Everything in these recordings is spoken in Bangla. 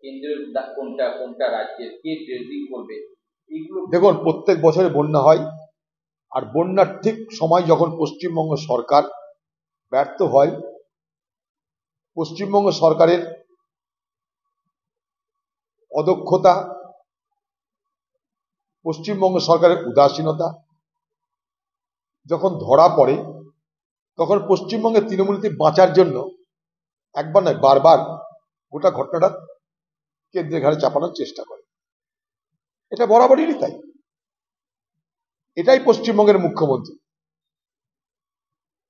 কেন্দ্রের কোনটা কোনটা রাজ্যের কে ড্রেজিং করবে এইগুলো দেখুন, প্রত্যেক বছরে বন্যা হয়, আর বন্যার ঠিক সময় যখন পশ্চিমবঙ্গ সরকার ব্যর্থ হয়, পশ্চিমবঙ্গ সরকারের অদক্ষতা, পশ্চিমবঙ্গ সরকারের উদাসীনতা যখন ধরা পড়ে, তখন পশ্চিমবঙ্গের তৃণমূলকে বাঁচার জন্য একবার নয় বারবার গোটা ঘটনাটা কেন্দ্রের ঘাড়ে চাপানোর চেষ্টা করে। এটা বরাবরই তাই। এটাই পশ্চিমবঙ্গের মুখ্যমন্ত্রী।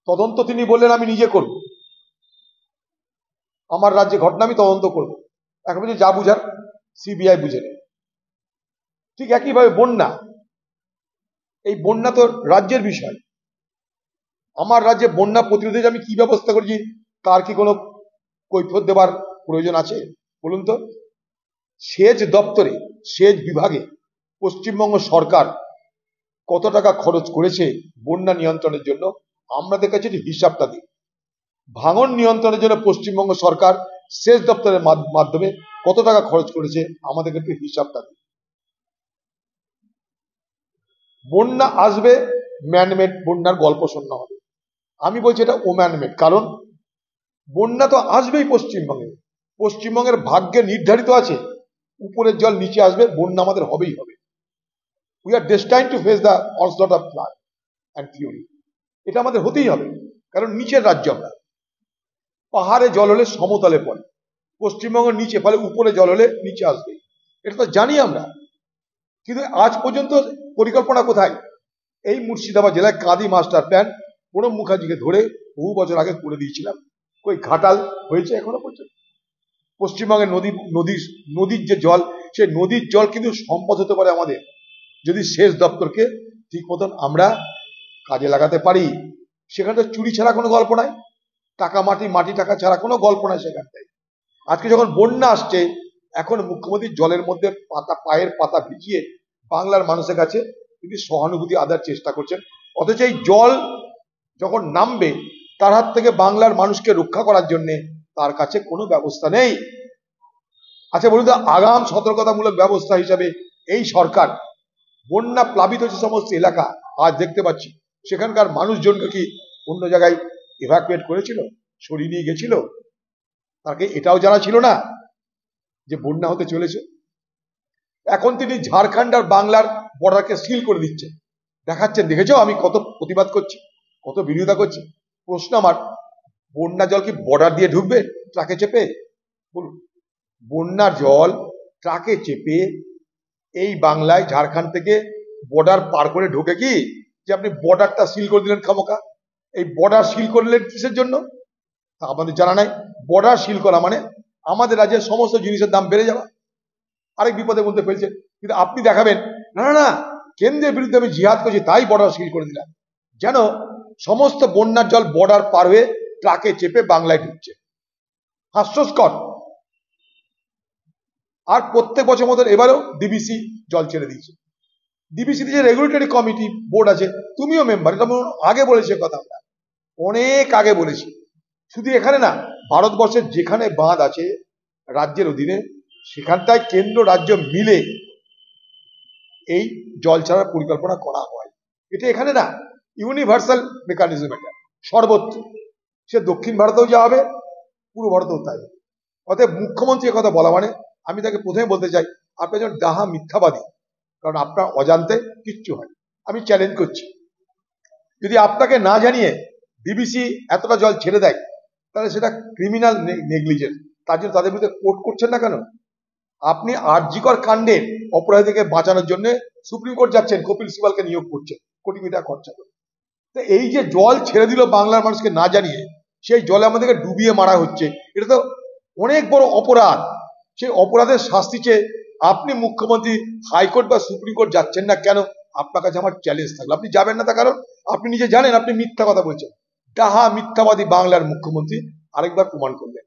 তদন্ত তিনি বললেন আমি নিজে করব, আমার রাজ্যে ঘটনা আমি তদন্ত করব। এখন বলছি যা বুঝার সিবিআই বুঝে নেয়। ঠিক একইভাবে বন্যা, এই বন্যা তো রাজ্যের বিষয়। আমার রাজ্যে বন্যা প্রতিরোধে আমি কি ব্যবস্থা করেছি তার কি কোনো কৈফিয়ত দেবার প্রয়োজন আছে? বলুন তো। সেচ দপ্তরে, সেচ বিভাগে পশ্চিমবঙ্গ সরকার কত টাকা খরচ করেছে বন্যা নিয়ন্ত্রণের জন্য আমাদের কাছে হিসাবটা দিই। ভাঙন নিয়ন্ত্রণের জন্য পশ্চিমবঙ্গ সরকার সেচ দপ্তরের মাধ্যমে কত টাকা খরচ করেছে আমাদের কাছে হিসাবটা দিই। বন্যা আসবে, ম্যানমেড বন্যার গল্প শোনা হবে। আমি বলছি এটা ওম্যানমেড, কারণ বন্যা তো আসবেই পশ্চিমবঙ্গে। পশ্চিমবঙ্গের ভাগ্যে নির্ধারিত আছে উপরের জল নিচে আসবে, বন্যা আমাদের হবেই হবে। We are destined to face the onslaught of flood and fury. এটা আমাদের হতেই হবে, কারণ নিচের রাজ্য আমরা। পাহাড়ে জল হলে সমতলে পড়ে, পশ্চিমবঙ্গের নিচে, ফলে উপরে জল হলে নিচে আসবে, এটা তো জানি আমরা। কিন্তু আজ পর্যন্ত পরিকল্পনা কোথায়? এই মুর্শিদাবাদ জেলায় কাঁদি মাস্টার প্ল্যান প্রণব মুখার্জিকে ধরে বহু বছর আগে করে দিয়েছিলাম, কই ঘাটাল হয়েছে এখনো পর্যন্ত? পশ্চিমবঙ্গের নদীর যে জল, সেই নদীর জল কিন্তু সম্পদ হতে পারে আমাদের, যদি সেচ দপ্তরকে ঠিক মতন আমরা কাজে লাগাতে পারি। সেখানে তো চুরি ছাড়া কোনো গল্প নাই, টাকা মাটি, মাটি টাকা ছাড়া কোনো গল্প নাই সেখানটায়। আজকে যখন বন্যা আসছে, এখন মুখ্যমন্ত্রী জলের মধ্যে পায়ের পাতা ভিজিয়ে বাংলার মানুষের কাছে তিনি সহানুভূতি আদার চেষ্টা করছেন, অথচ এই জল যখন নামবে তার হাত থেকে বাংলার মানুষকে রক্ষা করার জন্য তার কাছে কোনো ব্যবস্থা নেই। আচ্ছা বলুন তো, আগাম সতর্কতামূলক ব্যবস্থা হিসাবে এই সরকার বন্যা প্লাবিত যে সমস্ত এলাকা আজ দেখতে পাচ্ছি, সেখানকার মানুষজনকে কি অন্য জায়গায় এভাকুয়েট করেছিল, সরিয়ে নিয়ে গেছিল? তাকে এটাও জানা ছিল না যে বন্যা হতে চলেছে। এখন তিনি ঝাড়খণ্ড আর বাংলার বর্ডারকে সিল করে দিচ্ছেন, দেখাচ্ছেন দেখেছো আমি কত প্রতিবাদ করছি, কত বিরোধিতা করছি। প্রশ্ন আমার, বন্যা জল কি বর্ডার দিয়ে ঢুকবে ট্রাকে চেপে? বলুন, বন্যার জল ট্রাকে চেপে এই বাংলায় ঝাড়খণ্ড থেকে বর্ডার পার করে ঢোকে কি? যে আপনি বর্ডারটা সিল করে দিলেন খামোকা। এই বর্ডার সিল করলেন কিসের জন্য তা আমাদের জানা নাই। বর্ডার সিল করা মানে আমাদের রাজ্যের সমস্ত জিনিসের দাম বেড়ে যাওয়া, আরেক বিপদের মধ্যে ফেলছেন। কিন্তু আপনি দেখাবেন না না না, কেন্দ্রের বিরুদ্ধে আমি জিহাদ করছি তাই বর্ডার সিল করে দিলাম, যেন সমস্ত বন্যার জল বর্ডার পার হয়ে ট্রাকে চেপে বাংলায় ঢুকছে। হাস্যস্কর। আর প্রত্যেক বছর মতন এবারেও ডিবিসি জল ছেড়ে দিয়েছে। ডিবিসিতে যে রেগুলেটরি কমিটি বোর্ড আছে, তুমিও মেম্বার, এটা আগে বলেছে কথা, আমরা অনেক আগে বলেছি। শুধু এখানে না, ভারতবর্ষের যেখানে বাঁধ আছে রাজ্যের অধীনে, সেখানটায় কেন্দ্র রাজ্য মিলে এই জল ছাড়ার পরিকল্পনা করা হয়। এটা এখানে না, ইউনিভার্সাল মেকানিজম, এটা সর্বত্র। সে দক্ষিণ ভারতেও যা হবে, পূর্ব ভারতেও তাই। অতএব মুখ্যমন্ত্রী কথা বলা মানে আমি তাকে প্রথমে বলতে চাই, আপনি একজন ডাহা মিথ্যাবাদী, কারণ আপনার অজান্তে কিচ্ছু হয়। আমি চ্যালেঞ্জ করছি, যদি আপনাকে না জানিয়ে ডিবিসি এতটা জল ছেড়ে দেয়, তাহলে সেটা ক্রিমিনাল নেগলিজেন্স। তার জন্য তাদের বিরুদ্ধে কোর্ট করছেন না কেন? আপনি আরজিকর কাণ্ডের অপরাধীকে বাঁচানোর জন্য সুপ্রিম কোর্ট যাচ্ছেন, কপিল সিবালকে নিয়োগ করছেন কোটি কোটি টাকা খরচা করে। তো এই যে জল ছেড়ে দিল বাংলার মানুষকে না জানিয়ে, সেই জলে আমাদেরকে ডুবিয়ে মারা হচ্ছে, এটা তো অনেক বড় অপরাধ। সেই অপরাধের শাস্তি চেয়ে আপনি মুখ্যমন্ত্রী হাইকোর্ট বা সুপ্রিম কোর্ট যাচ্ছেন না কেন? আপনার কাছে আমার চ্যালেঞ্জ থাকলো, আপনি যাবেন না, তার কারণ আপনি নিজে জানেন আপনি মিথ্যা কথা বলছেন। ডাহা মিথ্যাবাদী বাংলার মুখ্যমন্ত্রী আরেকবার প্রমাণ করলেন।